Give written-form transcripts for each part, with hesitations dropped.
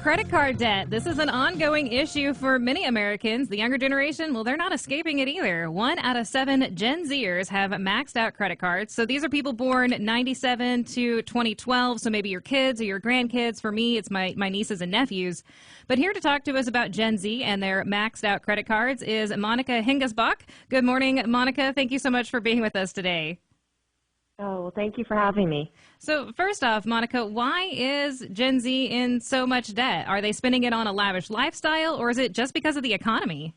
Credit card debt. This is an ongoing issue for many Americans. The younger generation, well, they're not escaping it either. 1 out of 7 Gen Zers have maxed out credit cards. So these are people born 97 to 2012. So maybe your kids or your grandkids. For me, it's my nieces and nephews. But here to talk to us about Gen Z and their maxed out credit cards is Monika Hengesbach. Good morning, Monika. Thank you so much for being with us today. Oh, well, thank you for having me. So first off, Monika, why is Gen Z in so much debt? Are they spending it on a lavish lifestyle, or is it just because of the economy?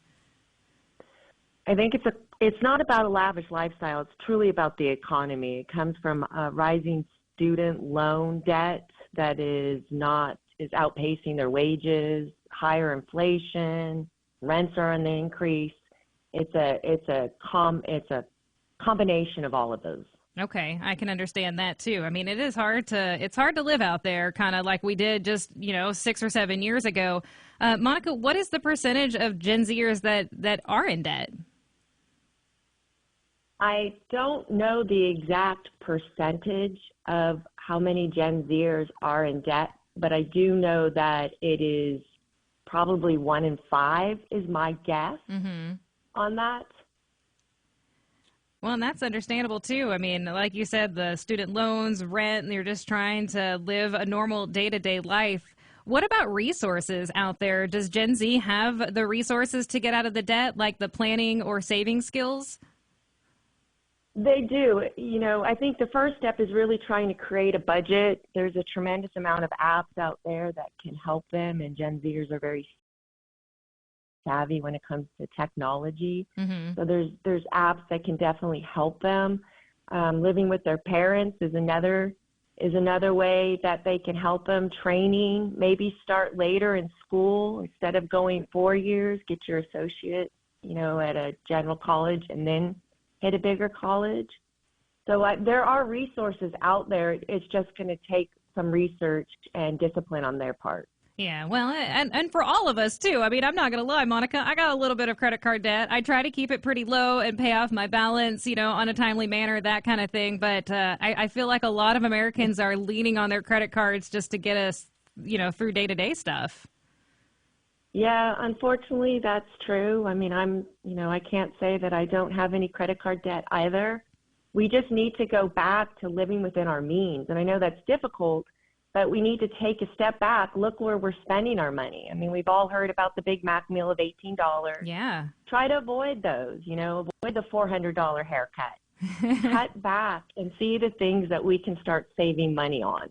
I think it's not about a lavish lifestyle. It's truly about the economy. It comes from rising student loan debt that is outpacing their wages, higher inflation, rents are on the increase. It's a combination of all of those. Okay, I can understand that too. I mean, it's hard to live out there, kind of like we did just 6 or 7 years ago. Monika, what is the percentage of Gen Zers that are in debt? I don't know the exact percentage of how many Gen Zers are in debt, but I do know that it is probably 1 in 5 is my guess on that. Well, and that's understandable, too. I mean, like you said, the student loans, rent, and you're just trying to live a normal day-to-day life. What about resources out there? Does Gen Z have the resources to get out of the debt, like the planning or saving skills? They do. I think the first step is really trying to create a budget. There's a tremendous amount of apps out there that can help them, and Gen Zers are very savvy when it comes to technology. So there's apps that can definitely help them. Living with their parents is another way that they can help them. Training, maybe start later in school instead of going 4 years, get your associate, at a general college and then hit a bigger college. So there are resources out there. It's just going to take some research and discipline on their part. Yeah, well, and for all of us, too. I mean, I'm not going to lie, Monika. I got a little bit of credit card debt. I try to keep it pretty low and pay off my balance, on a timely manner, that kind of thing. But I feel like a lot of Americans are leaning on their credit cards just to get us, through day-to-day stuff. Yeah, unfortunately, that's true. I mean, I can't say that I don't have any credit card debt either. We just need to go back to living within our means. And I know that's difficult, but we need to take a step back, look where we're spending our money. I mean, we've all heard about the Big Mac meal of $18. Yeah. Try to avoid those, avoid the $400 haircut. Cut back and see the things that we can start saving money on.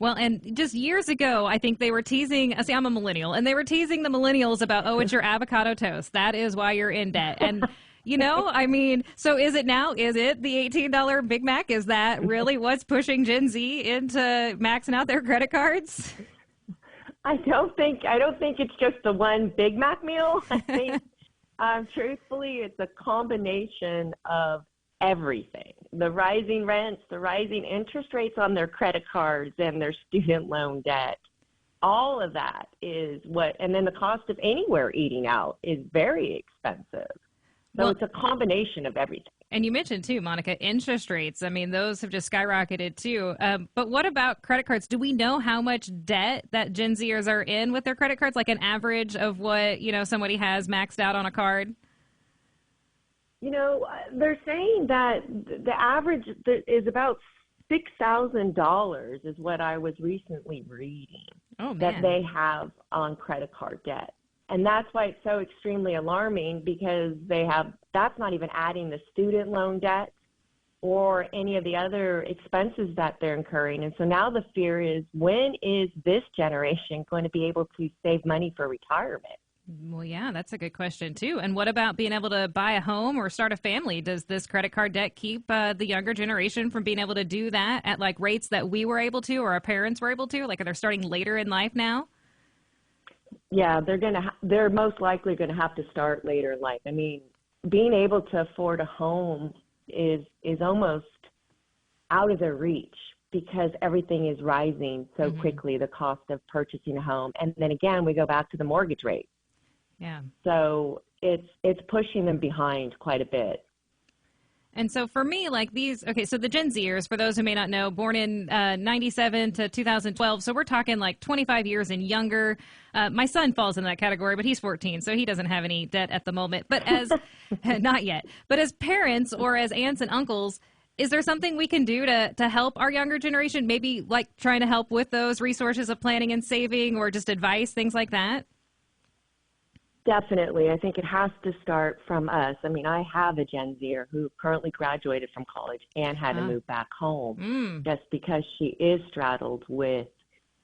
Well, and just years ago, I think they were teasing, see, I'm a millennial, and they were teasing the millennials about, it's your avocado toast. That is why you're in debt. And I mean, so is it now? Is it the $18 Big Mac? Is that really what's pushing Gen Z into maxing out their credit cards? I don't think it's just the one Big Mac meal. I think, truthfully, it's a combination of everything. The rising rents, the rising interest rates on their credit cards and their student loan debt. All of that is and then the cost of anywhere eating out is very expensive. So it's a combination of everything. And you mentioned, too, Monika, interest rates. I mean, those have just skyrocketed, too. But what about credit cards? Do we know how much debt that Gen Zers are in with their credit cards, like an average of what, somebody has maxed out on a card? They're saying that the average is about $6,000 is what I was recently reading that they have on credit card debt. And that's why it's so extremely alarming, because that's not even adding the student loan debt or any of the other expenses that they're incurring. And so now the fear is, when is this generation going to be able to save money for retirement? Well, yeah, that's a good question, too. And what about being able to buy a home or start a family? Does this credit card debt keep the younger generation from being able to do that at like rates that we were able to or our parents were able to? Like, are they starting later in life now? Yeah, they're most likely going to have to start later in life. I mean, being able to afford a home is almost out of their reach, because everything is rising so quickly, the cost of purchasing a home. And then again, we go back to the mortgage rate. Yeah. So it's pushing them behind quite a bit. And so for me, like so the Gen Zers, for those who may not know, born in 97 to 2012. So we're talking like 25 years and younger. My son falls in that category, but he's 14, so he doesn't have any debt at the moment. But not yet. But as parents or as aunts and uncles, is there something we can do to help our younger generation? Maybe like trying to help with those resources of planning and saving, or just advice, things like that? Definitely. I think it has to start from us. I mean, I have a Gen Zer who currently graduated from college and had to move back home just because she is straddled with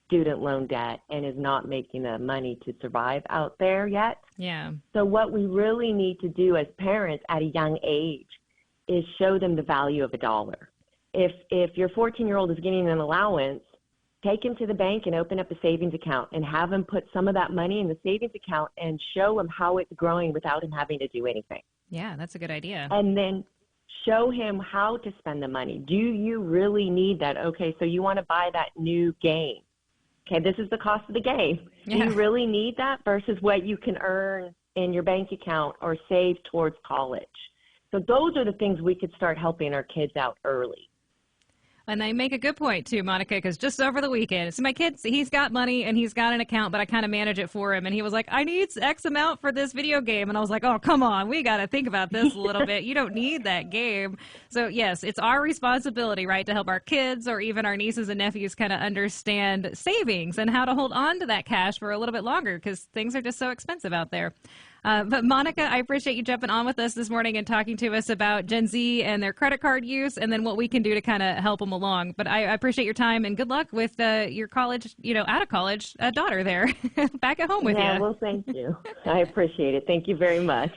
student loan debt and is not making the money to survive out there yet. Yeah. So what we really need to do as parents at a young age is show them the value of a dollar. If your 14-year-old is getting an allowance, take him to the bank and open up a savings account and have him put some of that money in the savings account and show him how it's growing without him having to do anything. Yeah, that's a good idea. And then show him how to spend the money. Do you really need that? Okay, so you want to buy that new game. Okay, this is the cost of the game. Yeah. Do you really need that versus what you can earn in your bank account or save towards college? So those are the things we could start helping our kids out early. And I make a good point, too, Monica, because just over the weekend, so my kid, he's got money and he's got an account, but I kind of manage it for him. And he was like, I need X amount for this video game. And I was like, oh, come on, we got to think about this a little bit. You don't need that game. So, yes, it's our responsibility, right, to help our kids or even our nieces and nephews kind of understand savings and how to hold on to that cash for a little bit longer because things are just so expensive out there. But Monica, I appreciate you jumping on with us this morning and talking to us about Gen Z and their credit card use and then what we can do to kind of help them along. But I appreciate your time and good luck with your college, out of college daughter there back at home with you. Yeah, well, thank you. I appreciate it. Thank you very much.